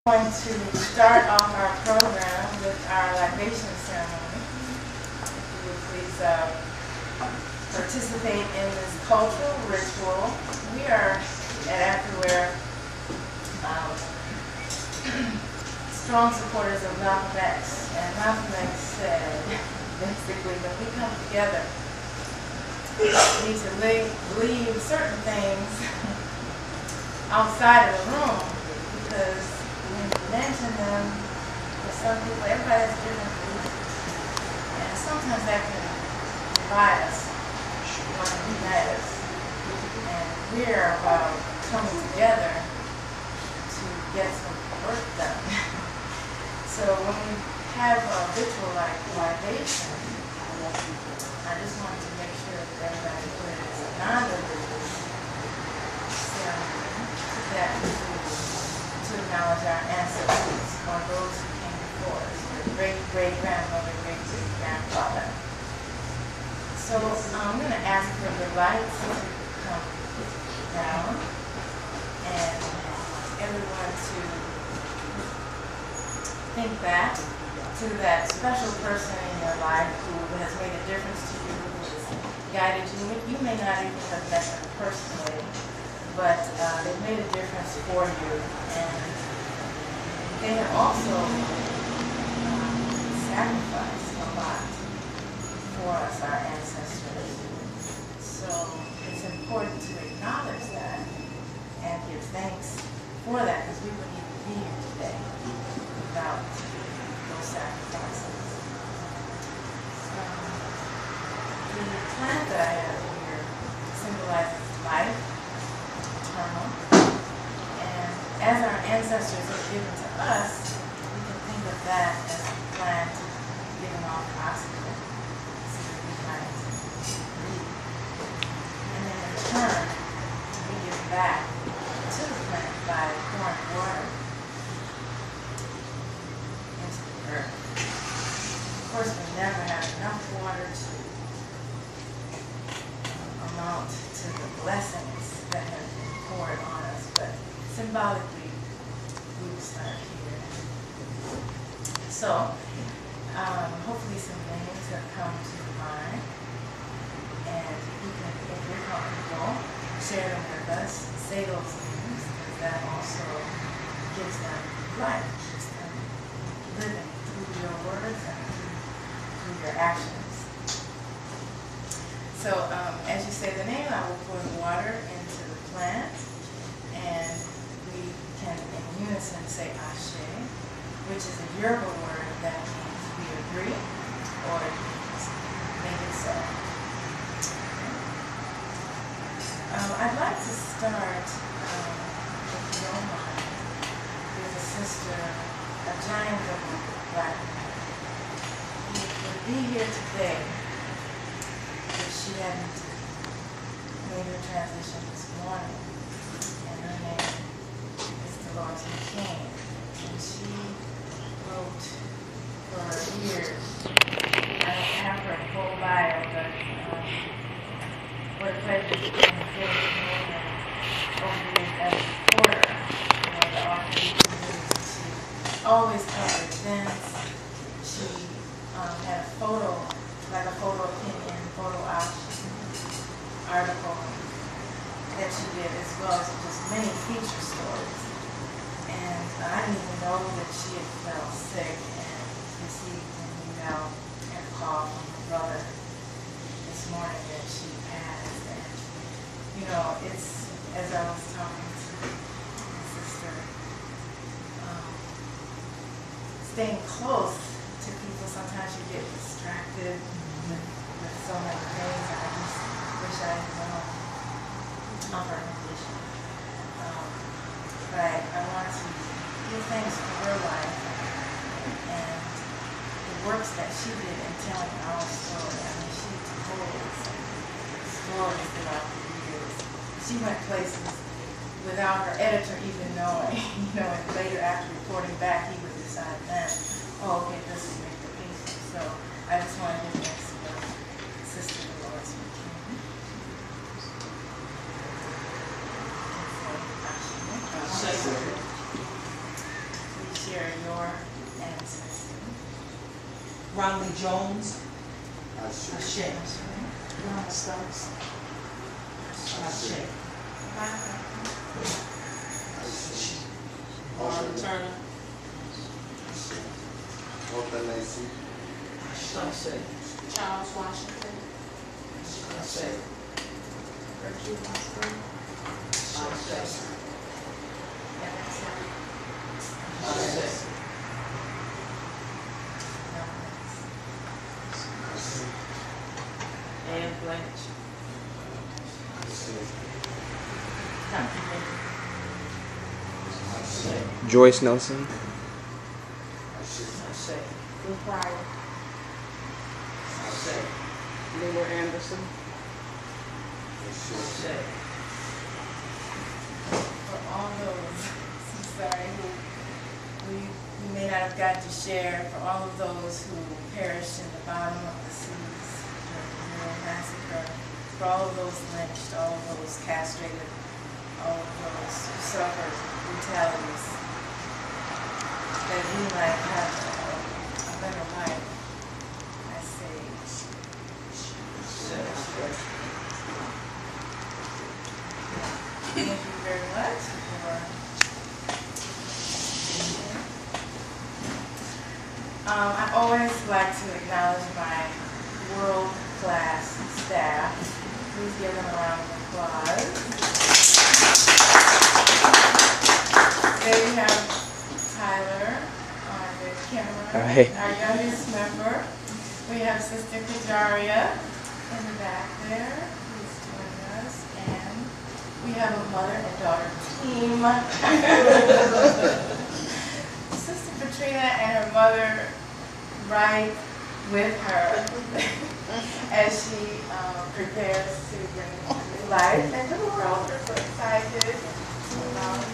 Going to start off our program with our libation ceremony. If you would please participate in this cultural ritual. We are at AfriWare strong supporters of Malcolm X, and Malcolm X said, basically, when we come together, we need to leave certain things outside of the room, because when you mention them, for some people, everybody has different beliefs, and sometimes that can divide us more than unite us. And we're about coming together to get some work done. So when we have a ritual like libation, I just wanted to make sure that everybody knew that it's a non-religious ceremony that to acknowledge our ancestors, or those who came before us, your great-great-grandmother, great-great-grandfather. So I'm going to ask for the lights to come down and everyone to think back to that special person in your life who has made a difference to you, who has guided you. You may not even have met them personally, but they've made a difference for you, and they have also sacrificed a lot for us, our ancestors. So it's important to acknowledge that and give thanks for that, because we wouldn't even be here today without those sacrifices. The plant that I have here symbolizes life, eternal, and as our ancestors have given to us, we can think of that as a plant giving off oxygen so that we might breathe. And then in turn, we give back to the plant by pouring water into the earth. Of course, we never have enough water to amount to the blessings that have been poured on us, but symbolically, we will start here. So, hopefully some names have come to mind, and you can, if you're comfortable, share them with us, say those names, because that also gives them life, gives them living through your words and through your actions. So as you say the name, I will pour the water into the plant, and we can in unison say Ashe, which is a Yoruba word that means we agree, or it means make it so. I'd like to start, if you don't mind, with a sister, a giant of the Black woman, who would be here today if she hadn't made her transition this morning. And her name is Dolores McCain. And she wrote for years. I don't have her full bio, but what a pleasure to be in the over the years as a reporter. The author community. She always covered events. She had a photo, like a photo opinion, photo article that she did, as well as just many feature stories. And I didn't even know that she had fell sick and received an email and a call from her brother this morning that she passed. And, you know, it's, as I was talking to my sister, staying close to people, sometimes you get distracted with so many things. I just wish I had known of her condition. But I want to give thanks for her life and the works that she did in telling our story. I mean, she told stories throughout the years. She went places without her editor even knowing. You know, and later after reporting back, he would decide then, oh, okay, this is make the piece. So I just want to give thanks to Sister Dolores McCain. We share your ancestry. Ronley Jones. Ashe. Ronald Stokes. Ashe. Marvin Turner. Walter Lacey. Ashe. Charles Washington. Ashe. Virtue Washington. Ashe. Emmett Till. Ashe. Anne Blanche. Joyce Nelson. Ashe. Lou Pryor. Ashe. Lula Anderson. Ashe. For all those, I'm sorry, who we may not have got to share, for all of those who perished in the bottom of the seas during the Euro massacre, for all of those lynched, all of those castrated, all of those who suffered brutalities, that we might have a better life, I say, thank you very much for I always like to acknowledge my world-class staff. Please give them a round of applause. There you have Tyler on the camera, Hi. our youngest member. We have Sister Kajaria in the back there, who's joining us, and we have a mother and daughter team. Sister Katrina and her mother right with her as she prepares to bring new life into the world. We're so excited about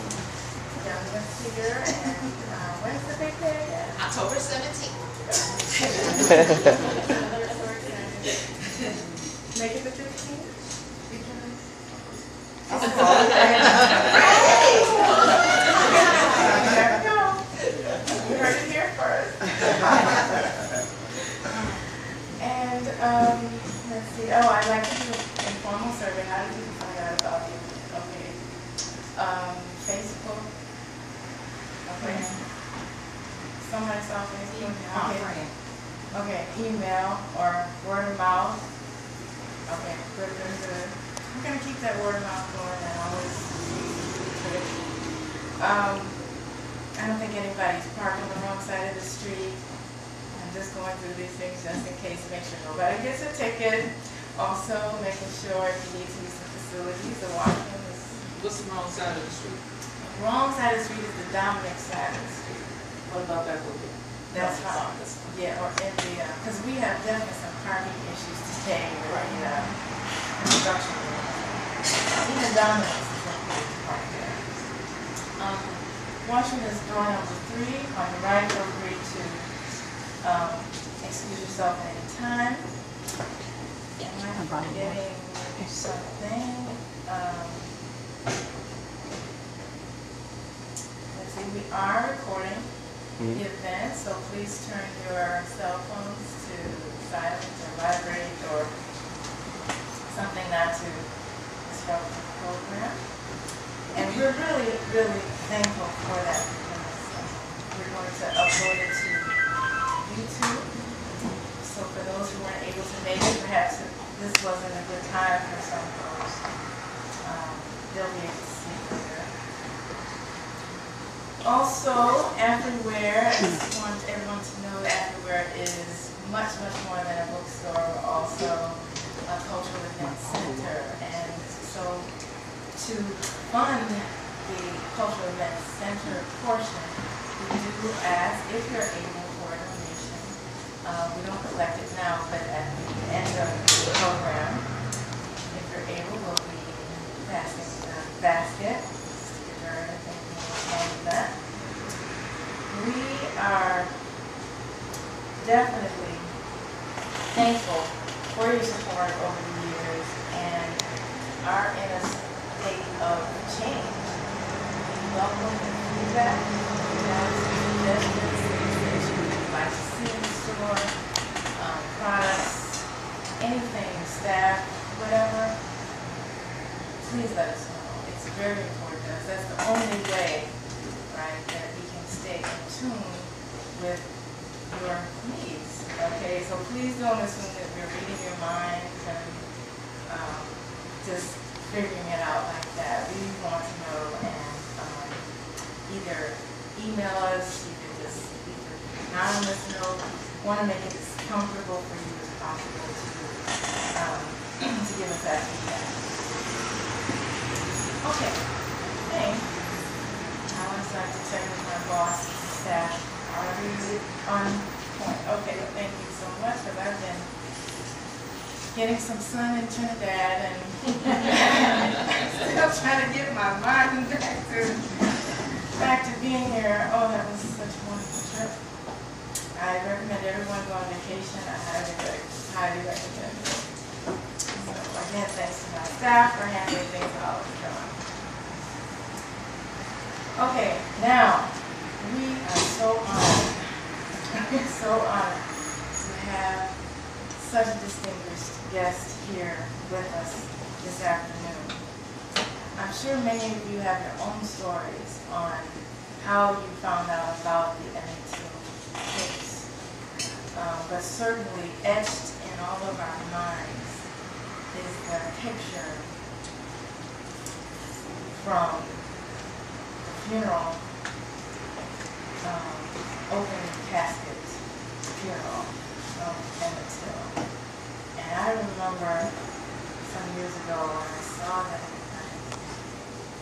youngest here, and when's the big day again? October 17th. Make it the 15th? Because there we go. You heard it here first. And let's see. Oh, I'd like to do an informal survey. How did people find out about you? Okay. Facebook. Okay. Someone saw Facebook. Okay. Okay. Email or word of mouth. Okay. Good. Good. Good. I'm gonna keep that word of mouth going and always keep it. I don't think anybody's parked on the wrong side of the street. I'm just going through these things just in case, make sure nobody gets a ticket. Also, making sure if you need to use the facilities, the washroom is. What's the wrong side of the street? Wrong side of the street is the Dominic side of the street. What about that one? That's fine. Yeah, or in the, because we have definitely some parking issues today in the construction. Even Dominic's is going to be parked there. Washroom is door number 3 on the right. Feel free to excuse yourself at any time. Am I forgetting something? Let's see, we are recording the event, so please turn your cell phones to silent or vibrate or something not to disrupt the program. And we're really, really thankful for that because we're going to upload it to YouTube. So for those who weren't able to make it, perhaps if this wasn't a good time for some folks, they'll be able to see it later. Also, AfriWare, I just want everyone to know that AfriWare is much, much more than a bookstore. We're also a cultural event center. And so to fund the cultural event center portion, we do ask if you're able for a donation. We don't collect it now, but at the end of the program, if you're able, we'll be passing the basket. That. We are definitely thankful for your support over the years and are in a state of change. We welcome feedback. That's tune with your needs. Okay, so please don't assume that we're reading your minds and just figuring it out like that. We want to know, and either email us, you can just leave an anonymous note. We want to make it as comfortable for you as possible to give us that feedback. Okay, thanks. I always like to check with my boss, staff. Are we on point? Okay, well, thank you so much, because I've been getting some sun in Trinidad and still trying to get my mind back to being here. Oh, that was such a wonderful trip. I recommend everyone go on vacation. I highly recommend it. So again, thanks to my staff for handling things all done. Okay, now we are so honored. We're so honored to have such a distinguished guest here with us this afternoon. I'm sure many of you have your own stories on how you found out about the Emmett Till case, but certainly etched in all of our minds is the picture from the funeral, open casket funeral of Emmett Till. And I remember some years ago when I saw that,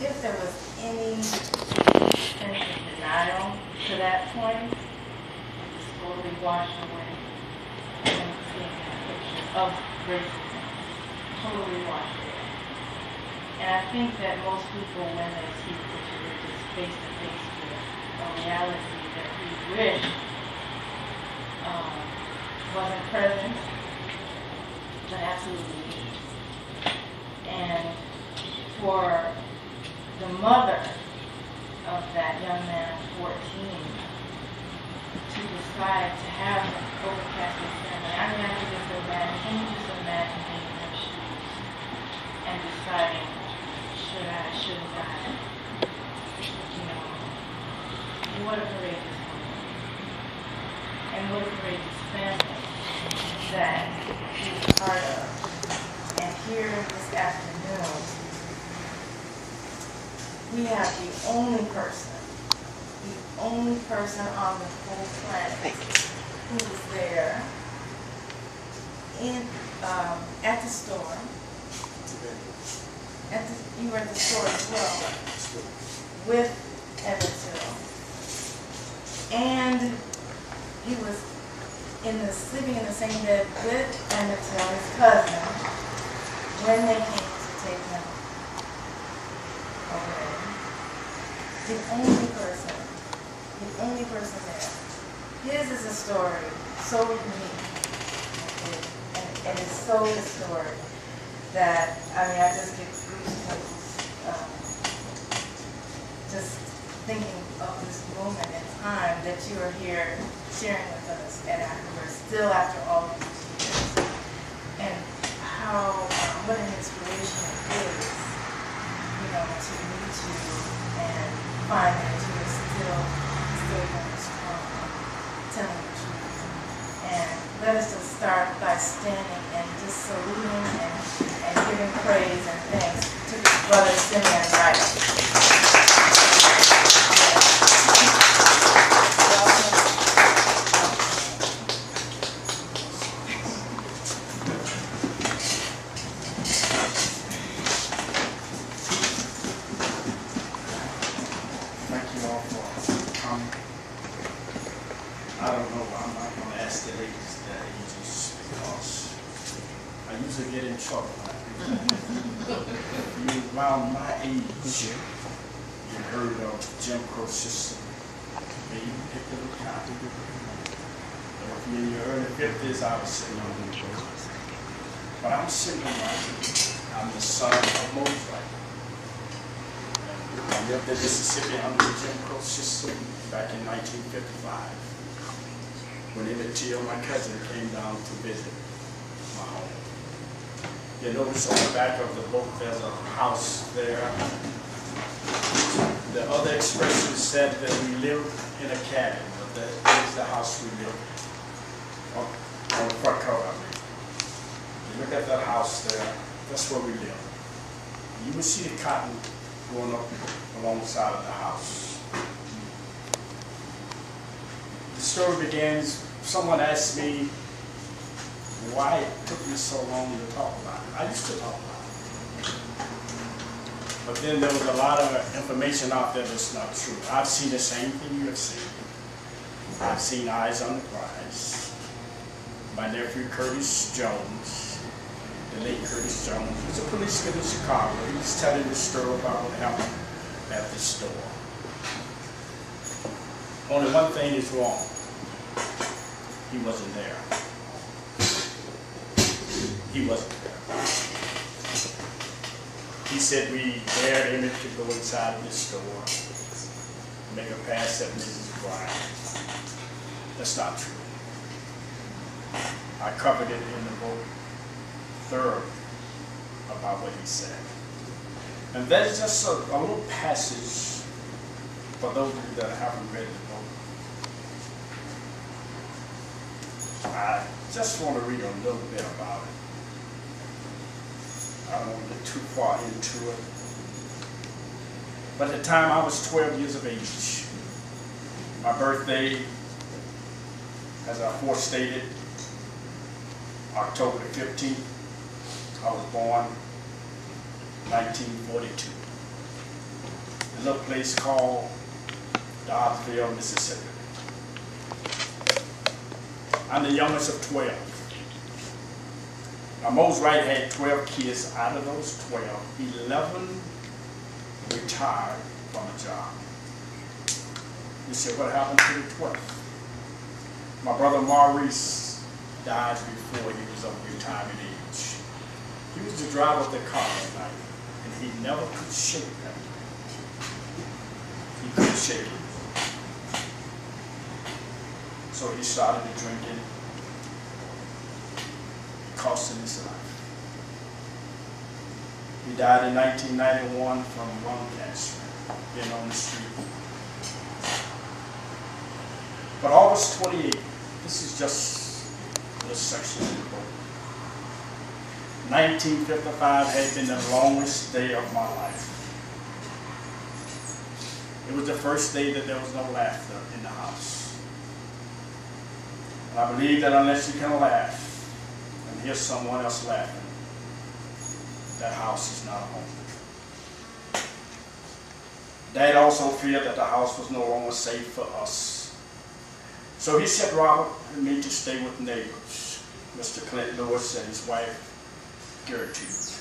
if there was any sense of denial to that point, it was totally washed away when seeing that picture of racism, totally washed away. And I think that most people, when they see the picture, they're just face to face with a reality that we wish wasn't present, but absolutely is. And for the mother of that young man, 14, to decide to have an open casket ceremony, I mean, I can just imagine, can you just imagine being in their shoes and deciding, should I, shouldn't I? You know, what a courageous woman. And what a courageous family that he's part of. And here this afternoon, we have the only person on the whole planet who was there in at the store. You were at the store as well with Emmett Till, and he was sleeping in the same bed with Emmett Till, his cousin, when they came to take him away. The only person there. His is a story so unique, and it's so historic that, I mean, I just get goosebumps just thinking of this moment in time that you are here sharing with us at AfriWare still after all these years, and how, what an inspiration it is, you know, to meet you and find that you are still going strong, telling the truth. And let us just start by standing and just saluting and giving praise and thanks to Brother Simeon Wright. I don't know, I'm not going to ask the ladies their ages because I usually get in trouble. If you're around my age, you heard of Jim Crow system, maybe you picked it up. But if you're in your early 50s, I was sitting on the road. But I'm Simeon Wright. I'm the son of Moses Wright. I lived in Mississippi under the Jim Crow system back in 1955. When Emmett Till, my cousin, came down to visit my home. You notice on the back of the boat there's a house there. The other expression said that we live in a cabin, but that is the house we live in. On the front cover, I mean. You look at that house there, that's where we live. You will see the cotton going up alongside of the house. The story begins, someone asked me why it took me so long to talk about it. I used to talk about it. But then there was a lot of information out there that's not true. I've seen the same thing you have seen. I've seen Eyes on the Prize. My nephew Curtis Jones, the late Curtis Jones, was a policeman in Chicago. He was telling the story about what happened at the store. Only one thing is wrong. He wasn't there. He wasn't there. He said we dared Emmett to go inside the store, make a pass at Mrs. Bryant. That's not true. I covered it in the book thoroughly about what he said. And that's just a little passage for those of you that haven't read the book. I just want to read a little bit about it. I don't want to get too far into it. But at the time I was 12 years of age. My birthday, as I forestated, October the 15th. I was born 1942. A little place called Doddsville, Mississippi. I'm the youngest of 12. Now, Mose Wright had 12 kids. Out of those 12, 11 retired from a job. You say, what happened to the 12th? My brother Maurice died before he was of retirement age. He was the driver of the car at night, and he never could shake that. He couldn't shake it. So he started drinking. Cost him his life. He died in 1991 from lung cancer, being on the street. But August 28th, this is just a section of the book. 1955 had been the longest day of my life. It was the first day that there was no laughter in the house. And I believe that unless you can laugh, hear someone else laughing, that house is not a home. Dad also feared that the house was no longer safe for us. So he sent Robert and me to stay with neighbors, Mr. Clint Lewis and his wife, Gertrude.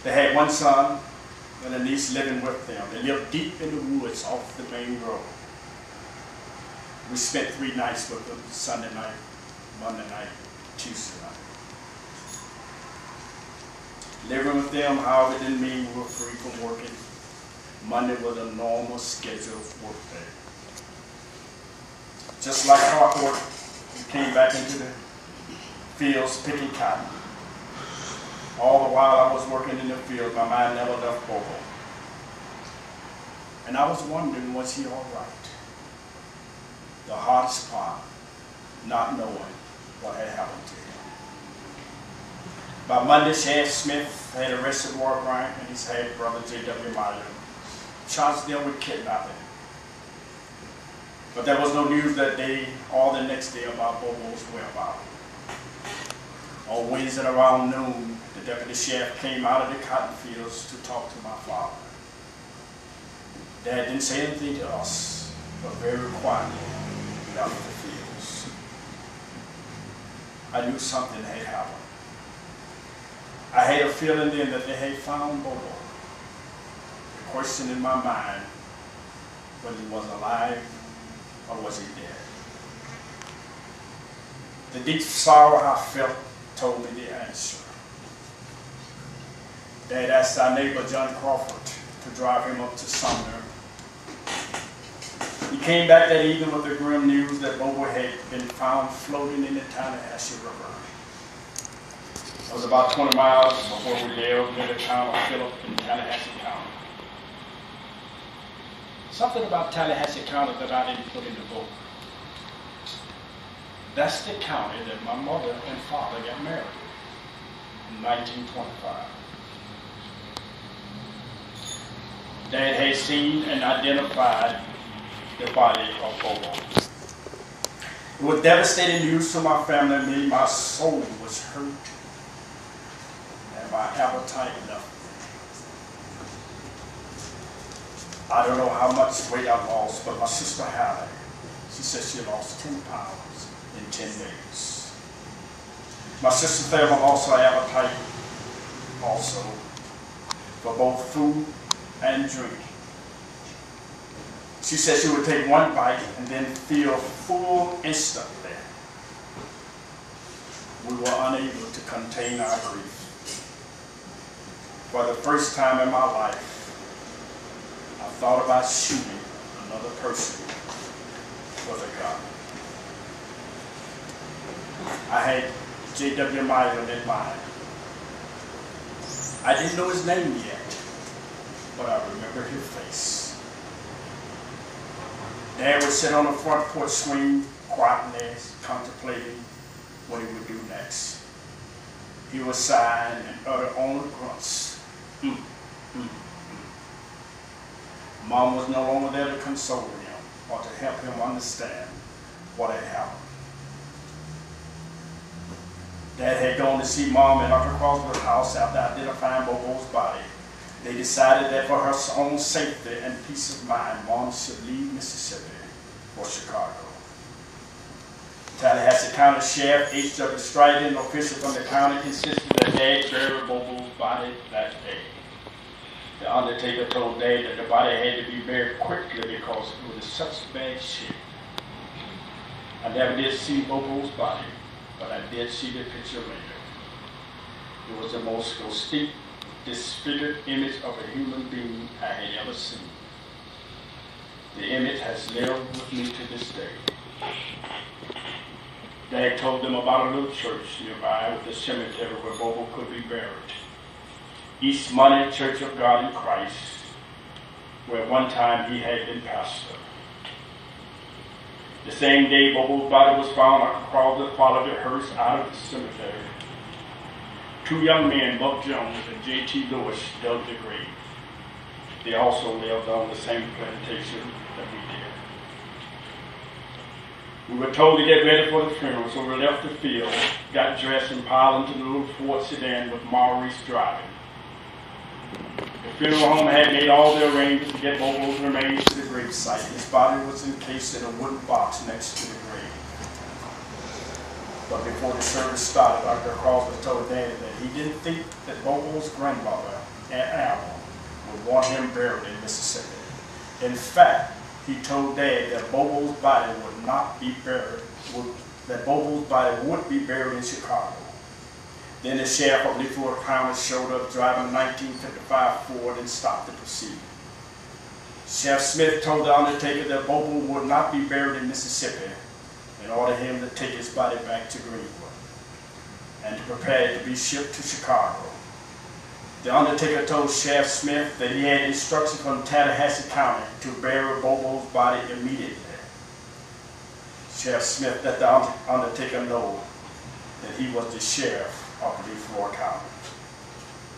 They had one son and a niece living with them. They lived deep in the woods off the main road. We spent 3 nights with them, Sunday night, Monday night, Tuesday night. Living with them, however, didn't mean we were free from working. Monday was a normal scheduled work day. Just like clockwork, we came back into the fields picking cotton. All the while I was working in the field, my mind never left Bobo. And I was wondering, was he all right? The hardest part, not knowing what had happened to him. By Monday, Sheriff Smith had arrested Ward Bryant and his head brother J.W. Miley, charged them with kidnapping. But there was no news that day or the next day about Bobo's whereabouts. On Wednesday around noon, the deputy sheriff came out of the cotton fields to talk to my father. Dad didn't say anything to us, but very quietly left the fields. I knew something had happened. I had a feeling then that they had found Bobo. The question in my mind, whether he was alive or was he dead? The deep sorrow I felt told me the answer. Dad asked our neighbor John Crawford to drive him up to Sumner. He came back that evening with the grim news that Bobo had been found floating in the Tallahassee River. It was about 20 miles before we lived near the town of Phillip in Tallahassee County. something about Tallahassee County that I didn't put in the book. That's the county that my mother and father got married in 1925. Dad had seen and identified the body of Bobo. It was devastating news to my family and me. My soul was hurt and my appetite left me. I don't know how much weight I lost, but my sister Hallie, she said she lost 10 pounds in 10 days. My sister Thelma lost her appetite also for both food and drink. She said she would take one bite and then feel full instantly. We were unable to contain our grief. For the first time in my life, I thought about shooting another person with a gun. I had J.W. Myron in mind. I didn't know his name yet, but I remember his face. Dad would sit on the front porch swing, quietly contemplating what he would do next. He would sigh and utter only grunts. Mom was no longer there to console him or to help him understand what had happened. Dad had gone to see Mom at Uncle Crosby's house after identifying Bobo's body. They decided that for her own safety and peace of mind, Mom should leave Mississippi for Chicago. Tallahassee County Sheriff H.W. Stryden, an official from the county, insisted that Dad bury Bobo's body that day. The undertaker told Dad that the body had to be buried quickly because it was in such bad shape. I never did see Bobo's body, but I did see the picture later. It was the most steep, disfigured image of a human being I had ever seen. The image has lived with me to this day. Dad told them about a little church nearby with a cemetery where Bobo could be buried. East Money Church of God in Christ, where one time he had been pastor. The same day Bobo's body was found, Uncle Crosby followed the hearse out of the cemetery. Two young men, Buck Jones and J.T. Lewis, dug the grave. They also lived on the same plantation that we did. We were told to get ready for the funeral, so we left the field, got dressed, and piled into the little Ford sedan with Maurice driving. The funeral home had made all the arrangements to get Bobo's remains to the grave site. His body was encased in a wooden box next to the grave. But before the service started, Dr. Crosby told Daddy that he didn't think that Bobo's grandmother, Aunt Alma, would want him buried in Mississippi. In fact, he told Dad that Bobo's body would not be buried, that Bobo's body would be buried in Chicago. Then the sheriff of Leavenworth County showed up driving a 1955 Ford and stopped the proceeding. Sheriff Smith told the undertaker that Bobo would not be buried in Mississippi and ordered him to take his body back to Greenwood and to prepare it to be shipped to Chicago. The undertaker told Sheriff Smith that he had instructions from Tallahassee County to bury Bobo's body immediately. Sheriff Smith let the undertaker know that he was the sheriff of Leavenworth County,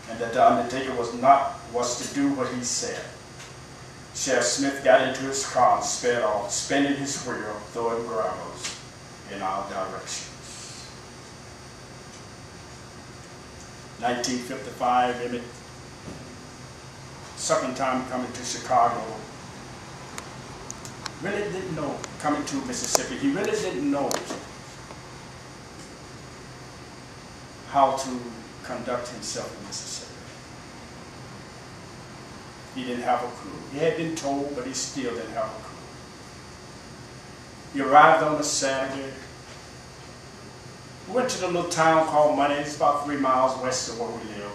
and that the undertaker was to do what he said. Sheriff Smith got into his car and sped off, spinning his wheel, throwing gravels in our directions. 1955, Emmett, second time coming to Chicago, really didn't know, coming to Mississippi, he really didn't know how to conduct himself in Mississippi. He didn't have a clue. He had been told, but he still didn't have a clue. He arrived on a Saturday. We went to the little town called Money. It's about 3 miles west of where we live.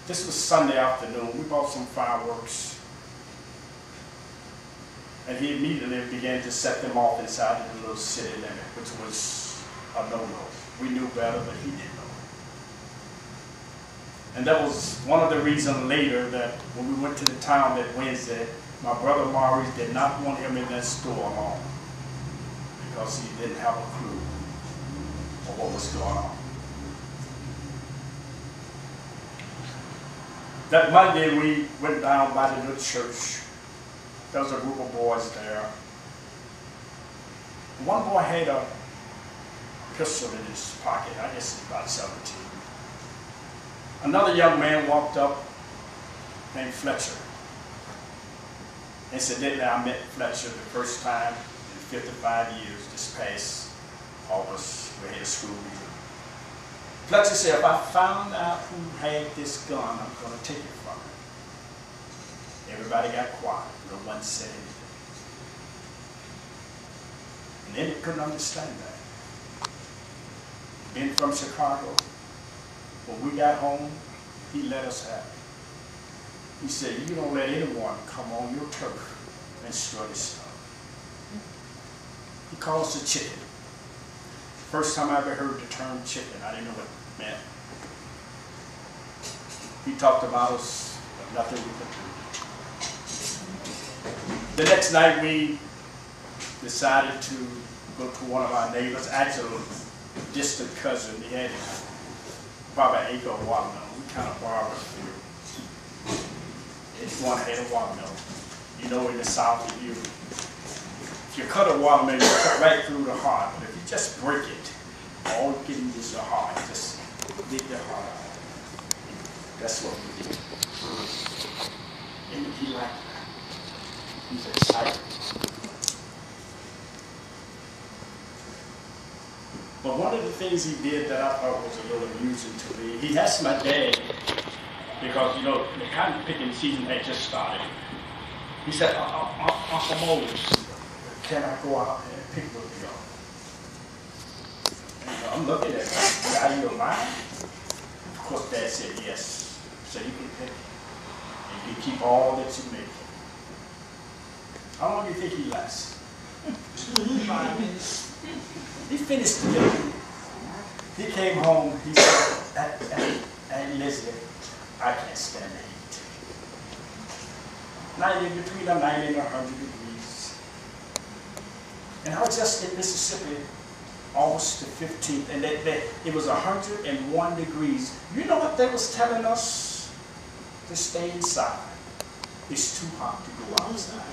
This was Sunday afternoon. We bought some fireworks. And he immediately began to set them off inside of the little city limit, which was a no-no. We knew better, but he didn't know. And that was one of the reasons later that when we went to the town that Wednesday, my brother Maurice did not want him in that store alone because he didn't have a clue of what was going on. That Monday we went down by the little church. There was a group of boys there. One boy had a pistol in his pocket. I guess he's about 17. Another young man walked up named Fletcher. Incidentally, I met Fletcher the first time in 55 years this past August. We had a school meeting. Fletcher said, if I found out who had this gun, I'm going to take it from him. Everybody got quiet. No one said anything. And Emmett couldn't understand that. Being from Chicago, when we got home, he let us have it. He said, you don't let anyone come on your turf and destroy this stuff. He calls it chicken. First time I ever heard the term chicken, I didn't know what it meant. He talked about us, but nothing we could do. The next night we decided to go to one of our neighbors, actually a distant cousin. He had about an acre of watermelon. We kind of borrowed a few. Each one had a watermelon. You know, in the South, if you cut a watermelon, you cut right through the heart. But if you just break it, all you can use is the heart. Just dig the heart out. That's what we did. And he liked that. He's excited. But one of the things he did that I thought was a little amusing to me, he asked my dad, because, you know, the cotton picking season had just started. He said, Uncle Moses, can I go out and pick with you? And I'm looking at him, you out of your mind? Of course, Dad said yes. So you can pick, and you can keep all that you make. How long do you think he lasts? 5 minutes. He finished the day. He came home, he said, hey, Lizzie, I can't stand the heat. 90, between 90 and 100 degrees. And I was just in Mississippi August the 15th, and it was 101 degrees. You know what they was telling us? To stay inside. It's too hot to go outside.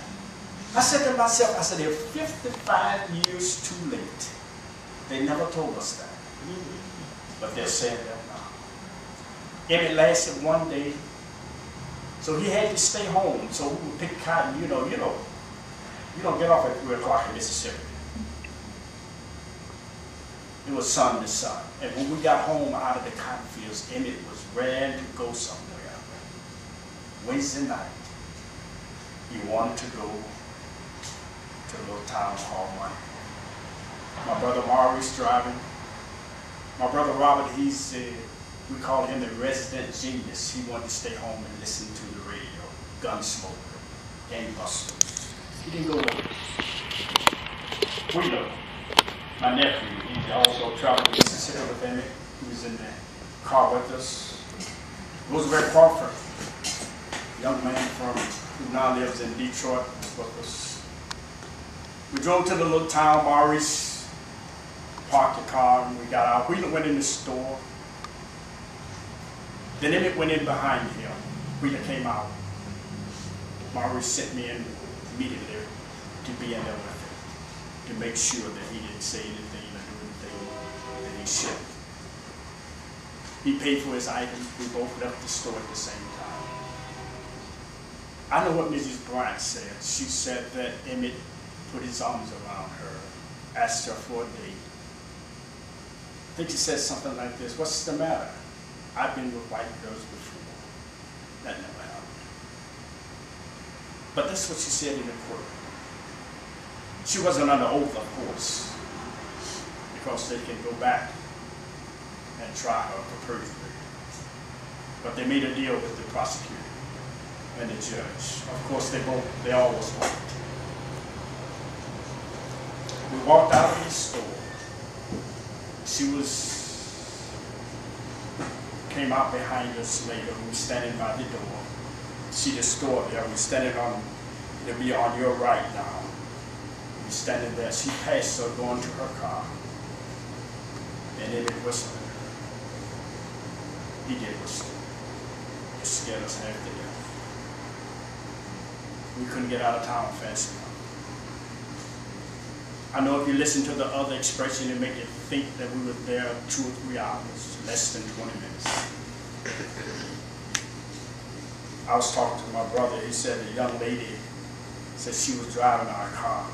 I said to myself, I said, they're 55 years too late. They never told us that. But they're saying that now. And it lasted one day. So he had to stay home. So we would pick cotton, you don't get off at 3 o'clock in Mississippi. It was sun to sun. And when we got home out of the cotton fields, Emmett was ready to go somewhere. Wednesday night, he wanted to go to a little town called Mike. My brother Maurice driving. My brother Robert, we call him the resident genius. He wanted to stay home and listen to the radio. Gunsmoker, gangbusters. He didn't go with us. We know. My nephew, he also traveled to Mississippi with Emmett. He was in the car with us. Roosevelt Crawford, young man who now lives in Detroit, was with us. We drove to the little town, Maurice parked the car, and we got out. We went in the store. Then Emmett went in behind him. We came out. Maurice sent me in immediately to be in there with him, to make sure that he didn't say anything or do anything that he shouldn't. He paid for his items. We both left the store at the same time. I know what Mrs. Bryant said. She said that Emmett put his arms around her, asked her for a date. I think he said something like this, "What's the matter? I've been with white girls before." That never happened. But that's what she said in the court. She wasn't under oath, of course, because they can go back and try her for perjury. But they made a deal with the prosecutor and the judge. Of course, they all was white. We walked out of the store. She came out behind us later. We were standing by the door. See the store there. We were standing on, it'll be on your right now. We were standing there. She passed her going to her car. And Emmett whistled at her. He did whistle. It scared us half to death. We couldn't get out of town fast enough. I know if you listen to the other expression, it make you think that we were there 2 or 3 hours, less than 20 minutes. I was talking to my brother. He said a young lady said she was driving our car.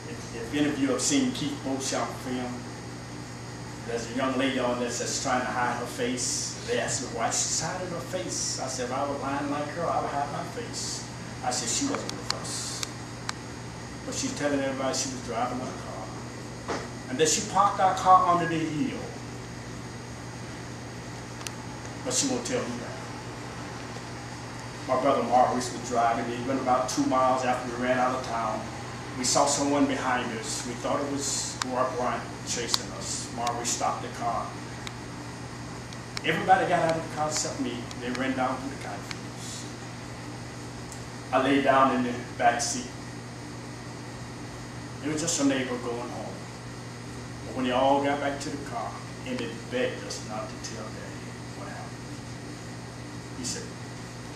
If any of you have seen Keith Beauchamp film, there's a young lady on there that's trying to hide her face. They asked me why she's hiding her face. I said, if I were lying like her, I would hide my face. I said, she wasn't with us. But she's telling everybody she was driving our car. And then she parked our car under the hill. But she won't tell me that. My brother Maurice was driving. He went about 2 miles after we ran out of town. We saw someone behind us. We thought it was Roy Bryant chasing us. Maurice stopped the car. Everybody got out of the car except me. They ran down to the cotton fields. I lay down in the back seat. It was just a neighbor going home. But when they all got back to the car, Emmett begged us not to tell Daddy what happened. He said,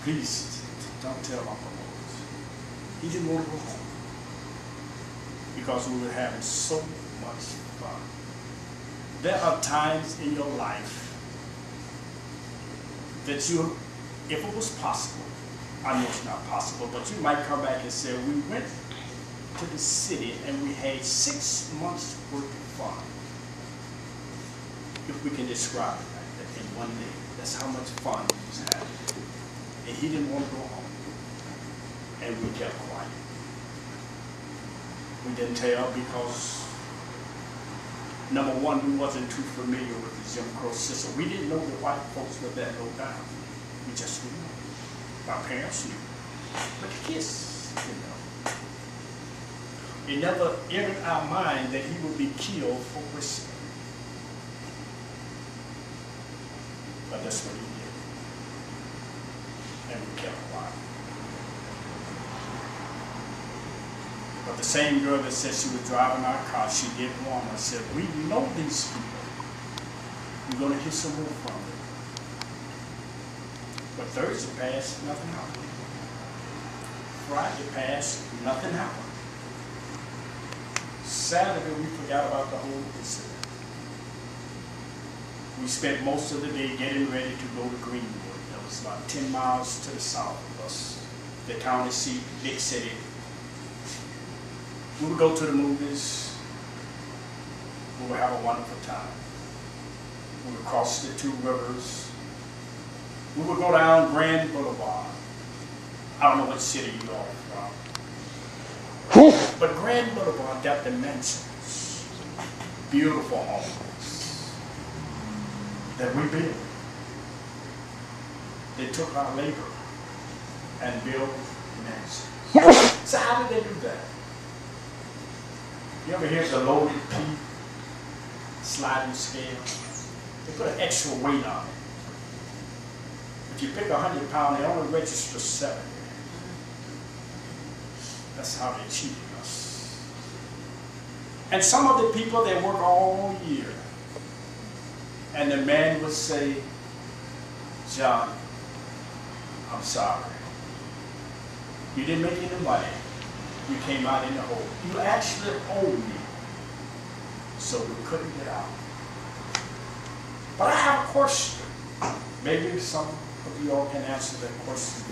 please, don't tell Uncle Moses. He didn't want to go home because we were having so much fun. There are times in your life that you, if it was possible, I know it's not possible, but you might come back and say, we went to the city and we had 6 months worth of fun. If we can describe it like that in one day, that's how much fun he was having. And he didn't want to go home. And we kept quiet. We didn't tell because, number one, we wasn't too familiar with the Jim Crow system. We didn't know that white folks were that low down. We just didn't know. Our parents knew. But the kids didn't know. It never entered our mind that he would be killed for whistling. But that's what he did. And we kept quiet. But the same girl that said she was driving our car, she did warn us, said, we know these people. We're going to hear some more from them. But Thursday passed, nothing happened. Friday passed, nothing happened. Saturday, we forgot about the whole incident. We spent most of the day getting ready to go to Greenwood. That was about 10 miles to the south of us. The county seat, big city. We would go to the movies. We would have a wonderful time. We would cross the 2 rivers. We would go down Grand Boulevard. I don't know what city you are from. But Grand Boulevard got the mansions, beautiful homes that we built. They took our labor and built mansions. So how did they do that? You ever hear the loaded P sliding scale? They put an extra weight on it. If you pick 100 pounds, they only register 70. That's how they cheated us. And some of the people, they work all year. And the man would say, John, I'm sorry. You didn't make any money. You came out in the hole. You actually owed me. So we couldn't get out. But I have a question. Maybe some of you all can answer that question.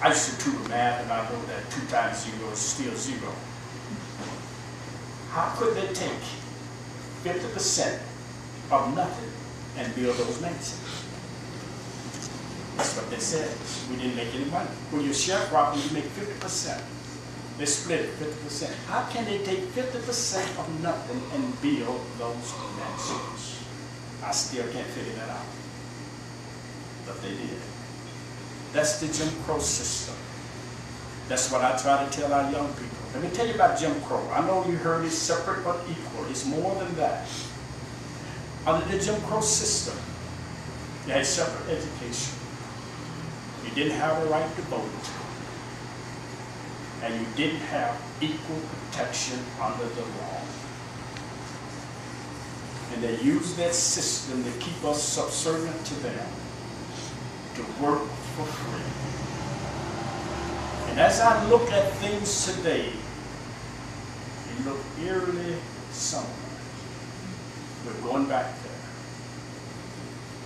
I used to do the math, and I know that 2 times 0 is still 0. How could they take 50% of nothing and build those mansions? That's what they said. We didn't make any money. When you share property, you make 50%. They split it 50%. How can they take 50% of nothing and build those mansions? I still can't figure that out. But they did. That's the Jim Crow system. That's what I try to tell our young people. Let me tell you about Jim Crow. I know you heard it's separate but equal. It's more than that. Under the Jim Crow system, you had separate education. You didn't have the right to vote. And you didn't have equal protection under the law. And they used that system to keep us subservient to them, to work for free. And as I look at things today, it look eerily similar. We're going back there.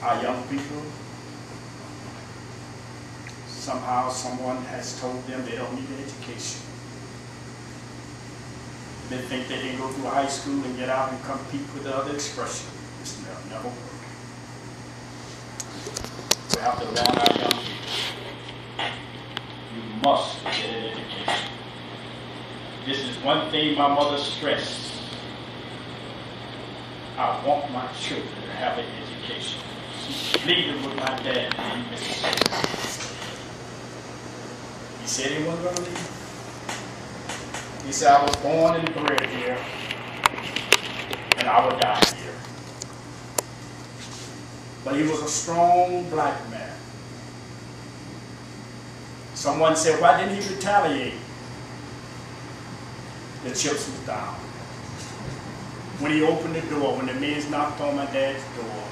Our young people, somehow someone has told them they don't need an education. They think they can go through high school and get out and compete with the other expression. This will never work. We have to learn our young people. You must get an education. This is one thing my mother stressed. I want my children to have an education. She pleaded with my dad in Mississippi. He said he wasn't going to leave. He said, I was born and bred here, and I would die here. But he was a strong black man. Someone said, why didn't he retaliate? The chips was down. When he opened the door, when the men knocked on my dad's door,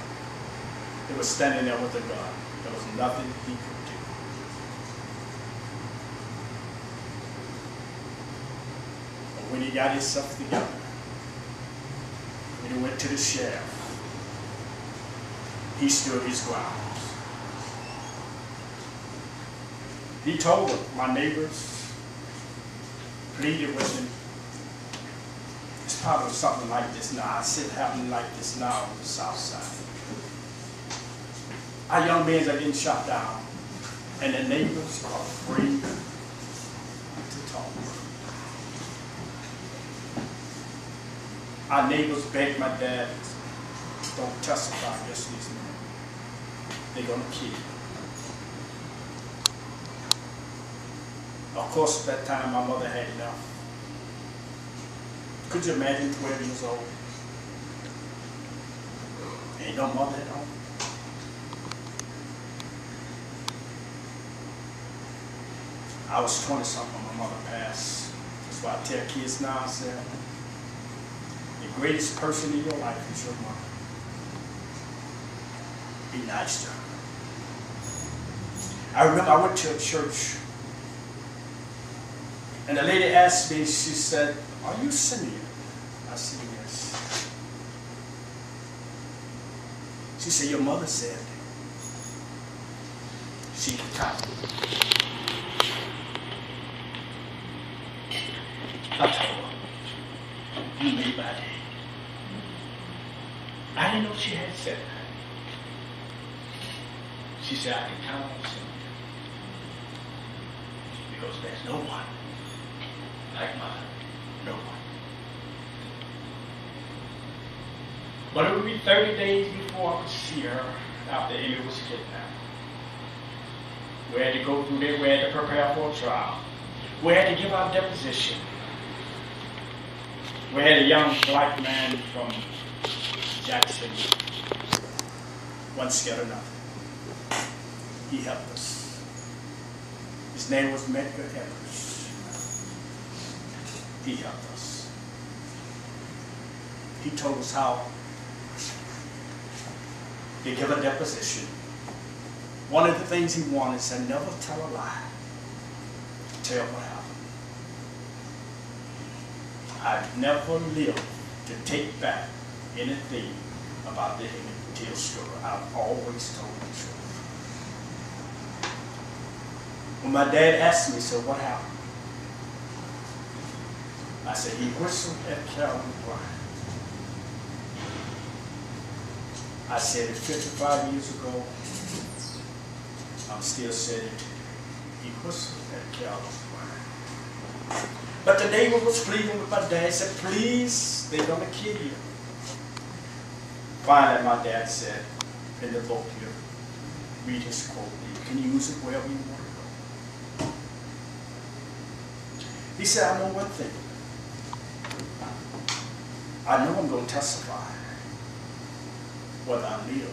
they was standing there with a gun. There was nothing he could do. But when he got himself together, when he went to the sheriff, he stood his ground. He told them, my neighbors pleaded with him. It's probably something like this now. I see it happening like this now on the south side. Our young men are getting shot down, and the neighbors are afraid to talk. Our neighbors begged my dad, don't testify against these men. They're going to kill you. Of course, at that time, my mother had enough. Could you imagine 12 years old? Ain't no mother at home. I was 20-something when my mother passed. That's why I tell kids now, I said, the greatest person in your life is your mother. Be nice to her. I remember I went to a church, and the lady asked me, she said, are you Simeon? I said, yes. She said, your mother said she could type. I told her, you made my day. I didn't know she had said that. She said, I can count on Simeon. Because there's no one like mine. No one. But it would be 30 days before I could see her after Emmett was kidnapped. We had to go through there, we had to prepare for a trial. We had to give our deposition. We had a young black man from Jackson, wasn't scared of nothing. He helped us. His name was Medgar Evers. He helped us. He told us how to give a deposition. One of the things he wanted said, never tell a lie. Tell what happened. I've never lived to take back anything about the Emmett Till story. I've always told the truth. When my dad asked me, so what happened? I said, he whistled at Calvin Klein. I said it 55 years ago. I'm still saying it. He whistled at Calvin Klein. But the neighbor was pleading with my dad, said, please, they're going to kill you. Finally, my dad said, in the book here, read his quote. You can use it wherever you want to go. He said, I know one thing. I know I'm going to testify. Whether I live,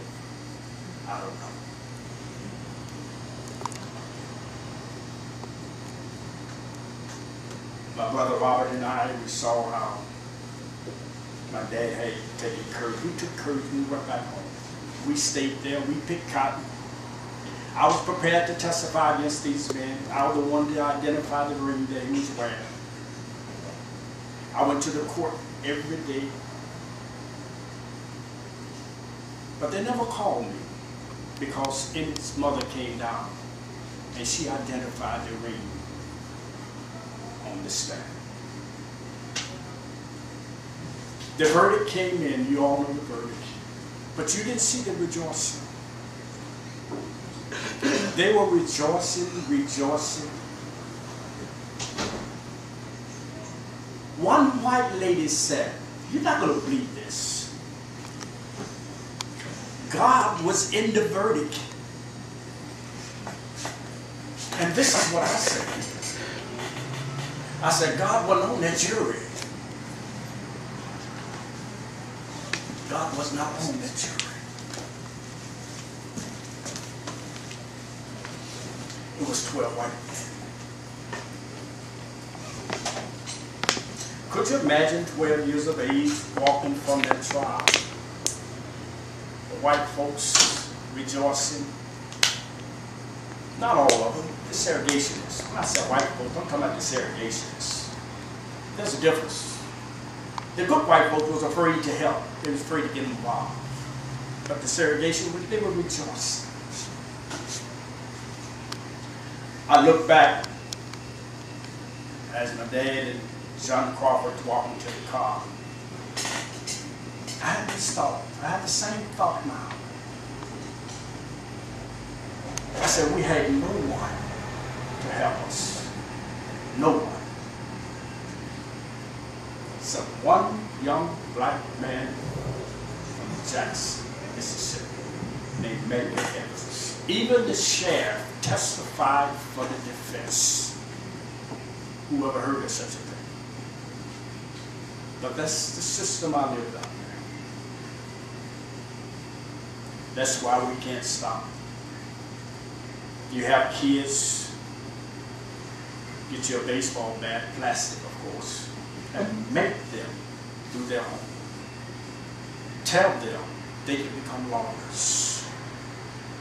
I don't know. My brother Robert and I, we saw how my dad had taken courage. We took courage and we went back home. We stayed there, we picked cotton. I was prepared to testify against these men. I was the one to identify the ring that he was wearing. I went to the court every day. But they never called me because Emmett's mother came down and she identified the ring on the stand. The verdict came in, you all know the verdict, but you didn't see the rejoicing. They were rejoicing, rejoicing. One white lady said, "You're not going to believe this. God was in the verdict." And this is what I said. I said, God wasn't on that jury. God was not on that jury. It was 12 white men. Could you imagine 12 years of age walking from that trial? The white folks rejoicing. Not all of them, the segregationists. When I say white folks, I'm talking about the segregationists. There's a difference. The good white folks was afraid to help. They was afraid to get involved. But the segregationists, they were rejoicing. I look back as my dad and John Crawford walking to the car. I had this thought. I had the same thought now. I said, we had no one to help us. No one. So one young black man from Jackson, Mississippi, named Emmett Till. Even the sheriff testified for the defense. Who ever heard of such a thing? But that's the system I lived under. That's why we can't stop. You have kids, get your baseball bat, plastic of course, and make them do their homework. Tell them they can become lawyers.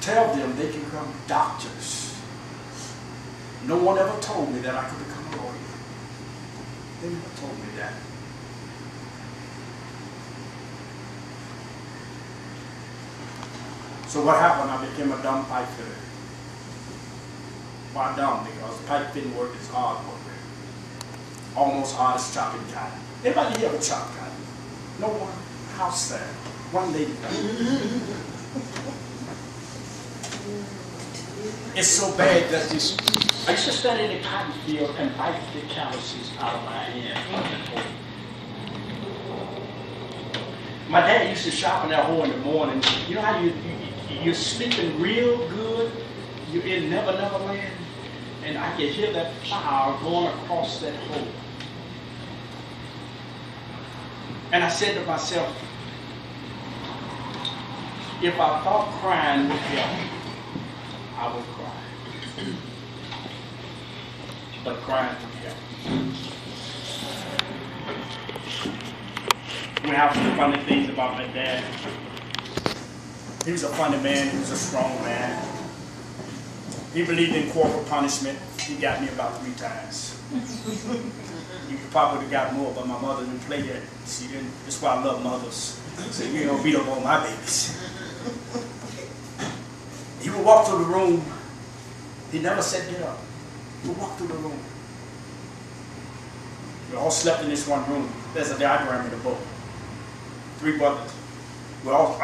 Tell them they can become doctors. No one ever told me that I could become a lawyer. They never told me that. So what happened? I became a dumb pipe fitter. Why dumb? Because pipe fitting work is hard work. Almost hard as chopping cotton. Anybody here ever chop cotton? No one. House there. One lady. It's so bad that this. I used to stand in the cotton field and bite the calluses out of my hand. My dad used to sharpen that hoe in the morning. You know how you're sleeping real good? You're in Never Land. And I could hear that plow going across that hole. And I said to myself, if I thought crying would help, I would cry. But crying would help. We have some funny things about my dad. He was a funny man, he was a strong man. He believed in corporal punishment. He got me about 3 times. He probably would have got more, but my mother didn't play that. She didn't. That's why I love mothers. So you don't beat up on my babies. He would walk through the room. He never said get up. He would walk through the room. We all slept in this one room. There's a diagram in the book. 3 brothers. We all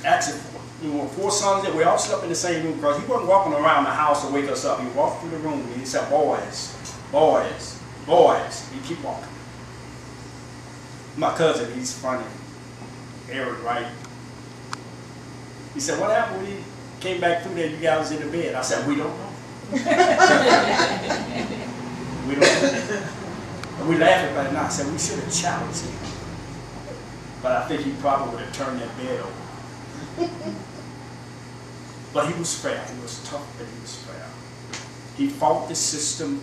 actually. We were 4 sons there. We all slept in the same room because he wasn't walking around the house to wake us up. He walked through the room and he said, boys, boys, boys. He'd keep walking. My cousin, he's funny. Emmett Wright. He said, what happened when he came back through there? You guys was in the bed. I said, we don't know. We don't know. And we laughed about it now. I said, we should have challenged him. But I think he probably would have turned that bed over. But he was fair. He was tough, but he was fair. He fought the system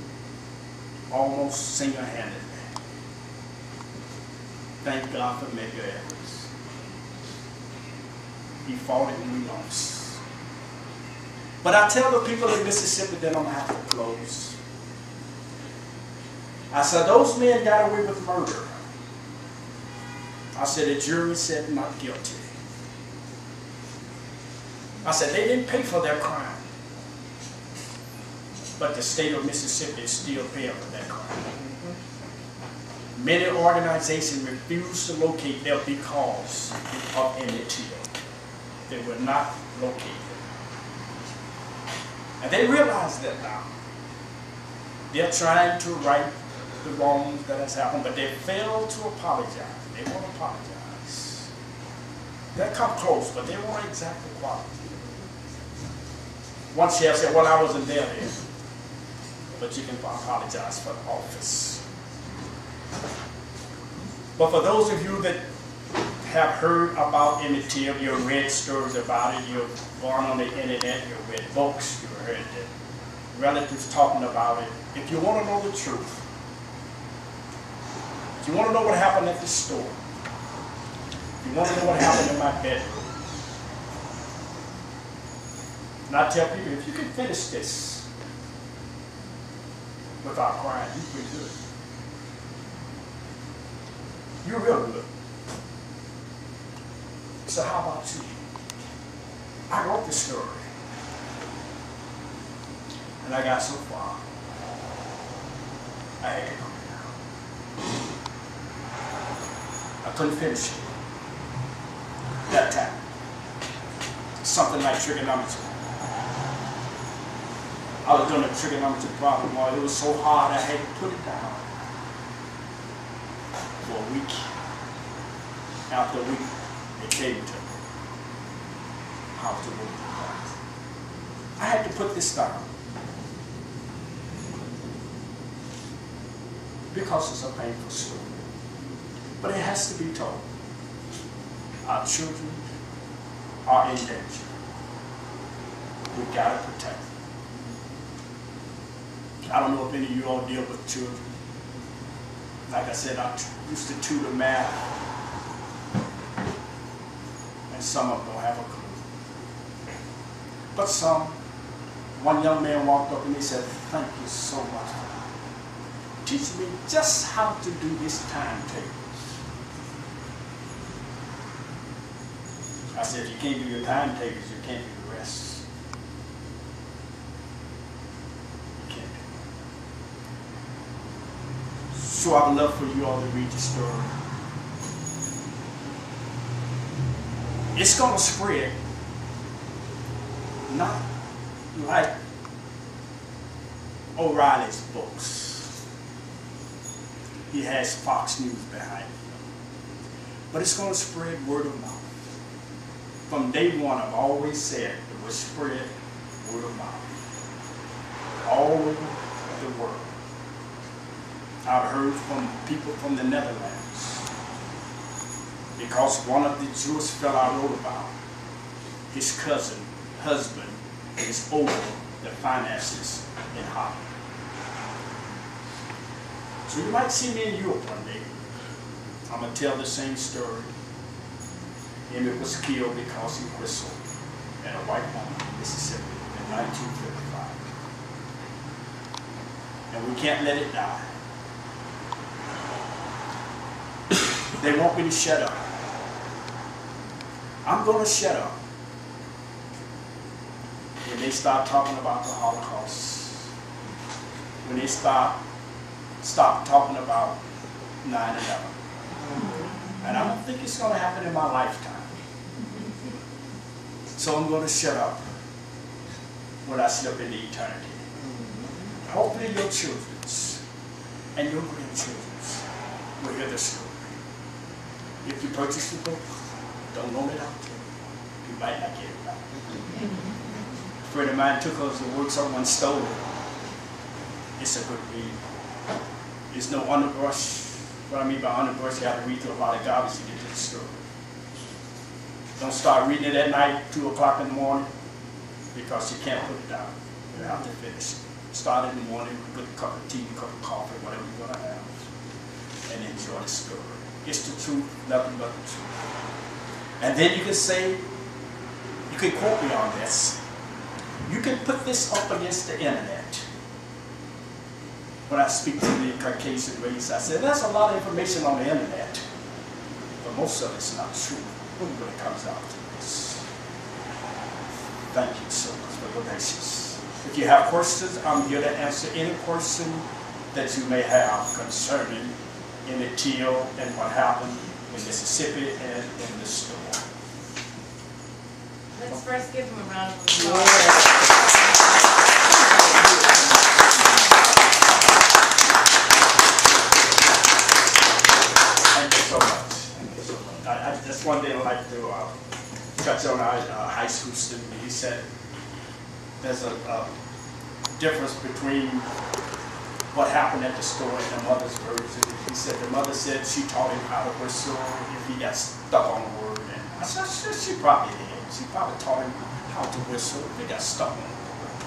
almost single-handedly. Thank God for Medgar Evers. He fought it and we lost. But I tell the people in Mississippi that I'm going to have to close. I said, those men got away with murder. I said, the jury said not guilty. I said, they didn't pay for their crime. But the state of Mississippi is still paying for that crime. Many organizations refuse to locate them because of Emmett Till. They were not located. And they realize that now. They're trying to right the wrongs that has happened, but they fail to apologize. They won't apologize. They come close, but they won't exactly quality. One sheriff said, well, I wasn't there then. But you can apologize for the office. But for those of you that have heard about Emmett Till, you've read stories about it, you've gone on the internet, you've read books, you've heard the relatives talking about it. If you want to know the truth, if you want to know what happened at the store, if you want to know what happened in my bedroom, and I tell people, if you can finish this without crying, you're pretty good. You're real good. So how about you? I wrote this story. And I got so far. I had to come down. I couldn't finish it. That time. Something like trigonometry. I was doing a trigonometry problem while it was so hard I had to put it down. For a week. After a week, it came to me. How to work it out. I had to put this down. Because it's a painful story. But it has to be told. Our children are in danger. We gotta protect them. I don't know if any of you all deal with children. Like I said, I used to tutor math. And some of them don't have a clue. But some, one young man walked up and he said, thank you so much for teaching me just how to do his timetables. I said, you can't do your timetables, you can't do the rest. So I would love for you all to read the story. It's going to spread, not like O'Reilly's books. He has Fox News behind him. But it's going to spread word of mouth. From day one, I've always said it would spread word of mouth. All over the world. I've heard from people from the Netherlands. Because one of the Jewish fellow I wrote about, his cousin, husband, is over the finances in Holland. So you might see me in Europe one day. I'm going to tell the same story. Emmett was killed because he whistled at a white woman in Mississippi in 1955. And we can't let it die. They want me to shut up. I'm going to shut up when they start talking about the Holocaust. When they stop talking about 9/11. And I don't think it's going to happen in my lifetime. So I'm going to shut up when I slip into eternity. Hopefully your children's and your grandchildren's will hear the story. If you purchase the book, don't loan it out to them. You might not get it back. A friend of mine took us to work, someone stole it. It's a good read. There's no underbrush. What I mean by underbrush, you have to read through a lot of garbage to get to the story. Don't start reading it at night, 2 o'clock in the morning, because you can't put it down. You have to finish it. Start in the morning with a cup of tea, a cup of coffee, whatever you're going to have, and enjoy the story. It's the truth, nothing but the truth. And then you can say, you can quote me on this. You can put this up against the internet. When I speak to the Caucasian race, I say, there's a lot of information on the internet, but most of it's not true when it comes out to this. Thank you so much for your patience. If you have questions, I'm here to answer any question that you may have concerning Emmett Till and what happened in Mississippi and in the store. Let's first give him a round of applause. Thank you so much. Thank you so much. That's one thing I'd like to touch on. Our high school student, he said there's a difference between what happened at the store and the mother's version. He said the mother said she taught him how to whistle if he got stuck on a word. And I said, she probably did. She probably taught him how to whistle if he got stuck on a word.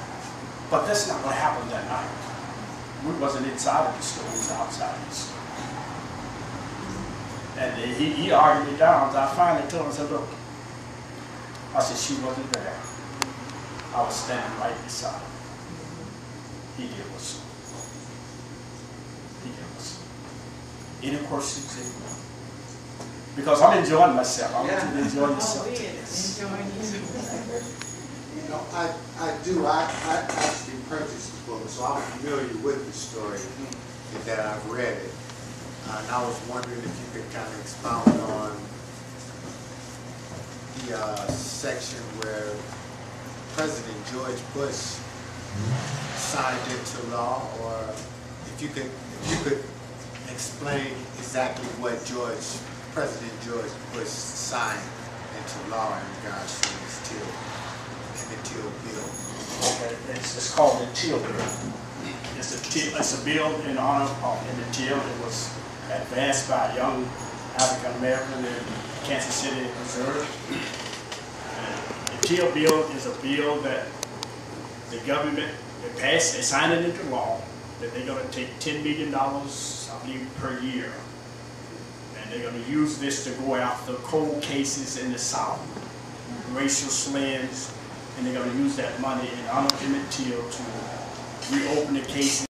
But that's not what happened that night. We wasn't inside of the store, we was outside of the store. And he argued me down. I finally told him, I said, look, I said, she wasn't there. I was standing right beside her. He did whistle. He did whistle. Any questions anymore? Because I'm enjoying myself. I want you to enjoy yourself. Oh, enjoying you. You know, I do. I actually purchased the book, so I'm familiar with the story and that I've read it. And I was wondering if you could kind of expound on the section where President George Bush signed into law, or if you could explain exactly what President George Bush signed into law in regards to this Emmett Till bill. Okay, it's called the Till bill. It's a bill in honor of Emmett Till. It was advanced by a young African American in Kansas City, Missouri. The Till bill is a bill that the government passed. They signed it into law that they're going to take $10 million, I believe, per year. And they're going to use this to go after cold cases in the South, racial slurs, and they're going to use that money in honor of Emmett Till to reopen the cases.